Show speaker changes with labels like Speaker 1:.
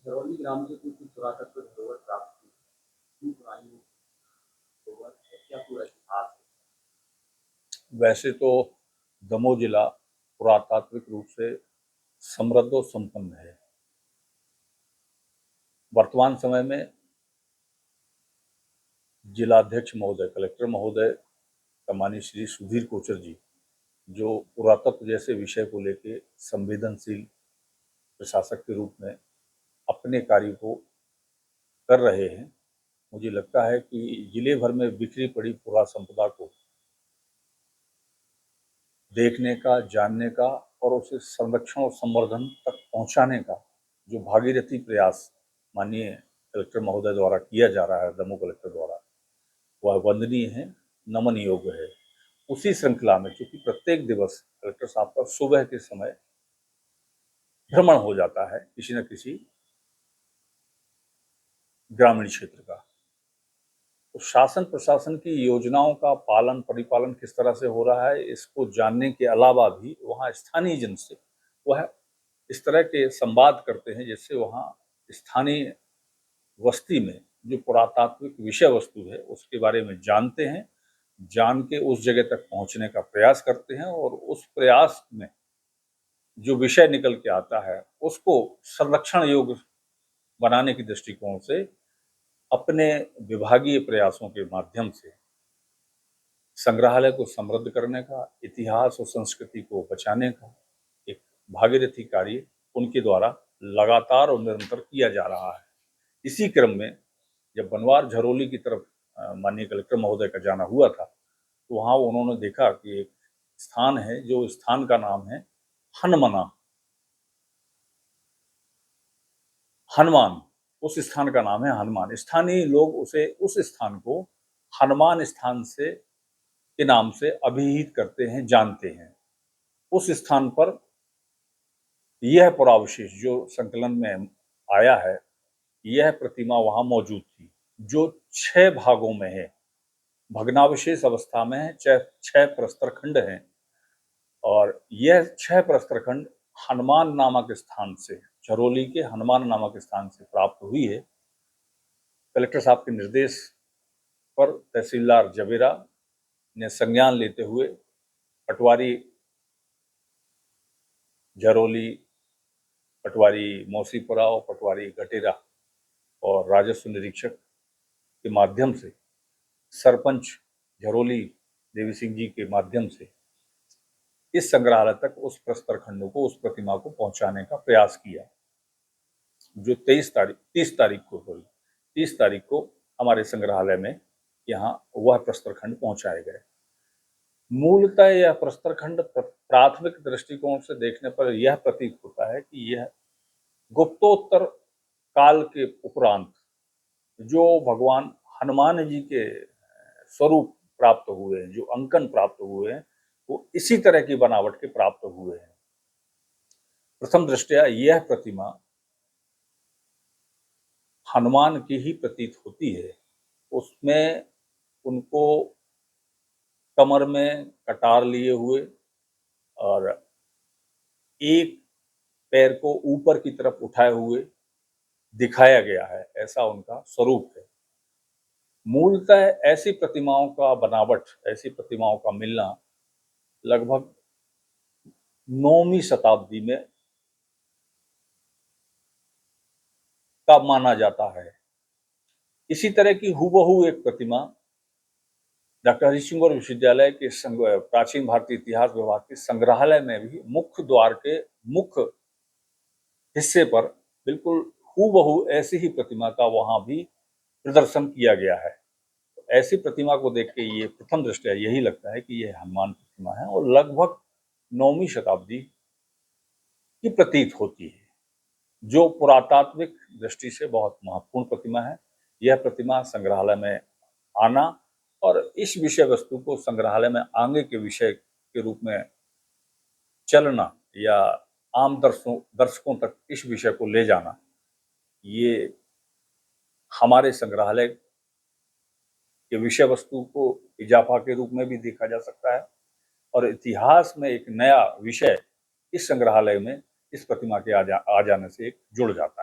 Speaker 1: झरौली ग्राम से कुछ पुरातत्व धरोहर प्राप्त हुई। क्यों पुरानी धरोहर है, क्या पूरा इतिहास है?
Speaker 2: वैसे तो दमोह जिला पुरातात्विक रूप से समृद्ध और संपन्न है। वर्तमान समय में जिलाध्यक्ष महोदय, कलेक्टर महोदय सम्मानीय श्री सुधीर कोचर जी, जो पुरातत्व जैसे विषय को लेकर संवेदनशील प्रशासक के रूप में अपने कार्य को कर रहे हैं, मुझे लगता है कि जिले भर में बिखरी पड़ी पुरा संपदा को देखने का, जानने का और उसे संरक्षण और संवर्धन तक पहुंचाने का जो भागीरथी प्रयास माननीय कलेक्टर महोदय द्वारा किया जा रहा है, दमोह कलेक्टर द्वारा, वह वंदनीय है, नमन योग्य है। उसी श्रृंखला में चूंकि प्रत्येक दिवस कलेक्टर साहब का सुबह के समय भ्रमण हो जाता है किसी न किसी ग्रामीण क्षेत्र का, तो शासन प्रशासन की योजनाओं का पालन परिपालन किस तरह से हो रहा है, इसको जानने के अलावा भी वहाँ स्थानीय जन से वह इस तरह के संवाद करते हैं जिससे वहाँ स्थानीय बस्ती में जो पुरातात्विक विषय वस्तु है उसके बारे में जानते हैं, जान के उस जगह तक पहुंचने का प्रयास करते हैं और उस प्रयास में जो विषय निकल के आता है उसको संरक्षण योग्य बनाने की दृष्टिकोण से अपने विभागीय प्रयासों के माध्यम से संग्रहालय को समृद्ध करने का, इतिहास और संस्कृति को बचाने का एक भागीरथी कार्य उनके द्वारा लगातार और निरंतर किया जा रहा है। इसी क्रम में जब बनवार झरोली की तरफ माननीय कलेक्टर महोदय का जाना हुआ था, तो वहाँ उन्होंने देखा कि एक स्थान है, जो स्थान का नाम है हनमना, हनुमान, उस स्थान का नाम है हनुमान। स्थानीय लोग उसे उस स्थान को हनुमान स्थान से के नाम से अभिहित करते हैं, जानते हैं। उस स्थान पर यह पुरावशेष जो संकलन में आया है, यह प्रतिमा वहां मौजूद थी, जो 6 भागों में है, भग्नावशेष अवस्था में है, 6 प्रस्तर खंड हैं और यह 6 प्रस्तर खंड हनुमान नामक स्थान से, झरोली के हनुमान नामक स्थान से प्राप्त हुई है। कलेक्टर साहब के निर्देश पर तहसीलदार जवेरा ने संज्ञान लेते हुए पटवारी झरोली, पटवारी मौसीपुरा और पटवारी गटेरा और राजस्व निरीक्षक के माध्यम से, सरपंच झरोली देवी सिंह जी के माध्यम से इस संग्रहालय तक उस प्रस्तर खंडों को, उस प्रतिमा को पहुंचाने का प्रयास किया, जो 30 तारीख को हमारे संग्रहालय में यहाँ वह प्रस्तर खंड पहुंचाए गए। मूलतः यह प्रस्तर खंड प्राथमिक दृष्टिकोण से देखने पर यह प्रतीत होता है कि यह गुप्तोत्तर काल के उपरांत जो भगवान हनुमान जी के स्वरूप प्राप्त हुए हैं, जो अंकन प्राप्त हुए हैं, वो इसी तरह की बनावट के प्राप्त हुए हैं। प्रथम दृष्टया यह प्रतिमा हनुमान की ही प्रतीत होती है। उसमें उनको कमर में कटार लिए हुए और एक पैर को ऊपर की तरफ उठाए हुए दिखाया गया है, ऐसा उनका स्वरूप है। मूलतः ऐसी प्रतिमाओं का बनावट, ऐसी प्रतिमाओं का मिलना लगभग 9वीं शताब्दी में का माना जाता है। इसी तरह की हूबहू एक प्रतिमा डॉक्टर हरि सिंह गौर विश्वविद्यालय के प्राचीन भारतीय इतिहास विभाग के संग्रहालय में भी मुख्य द्वार के मुख्य हिस्से पर बिल्कुल हूबहू ऐसी ही प्रतिमा का वहां भी प्रदर्शन किया गया है। तो ऐसी प्रतिमा को देख के ये प्रथम दृष्टया यही लगता है कि यह हनुमान प्रतिमा है और लगभग 9वीं शताब्दी की प्रतीत होती है, जो पुरातात्विक दृष्टि से बहुत महत्वपूर्ण प्रतिमा है। यह प्रतिमा संग्रहालय में आना और इस विषय वस्तु को संग्रहालय में आगे के विषय के रूप में चलना या आम दर्शकों तक इस विषय को ले जाना, ये हमारे संग्रहालय के विषय वस्तु को इजाफा के रूप में भी देखा जा सकता है और इतिहास में एक नया विषय इस संग्रहालय में इस प्रतिमा के आ जाने से जुड़ जाता है।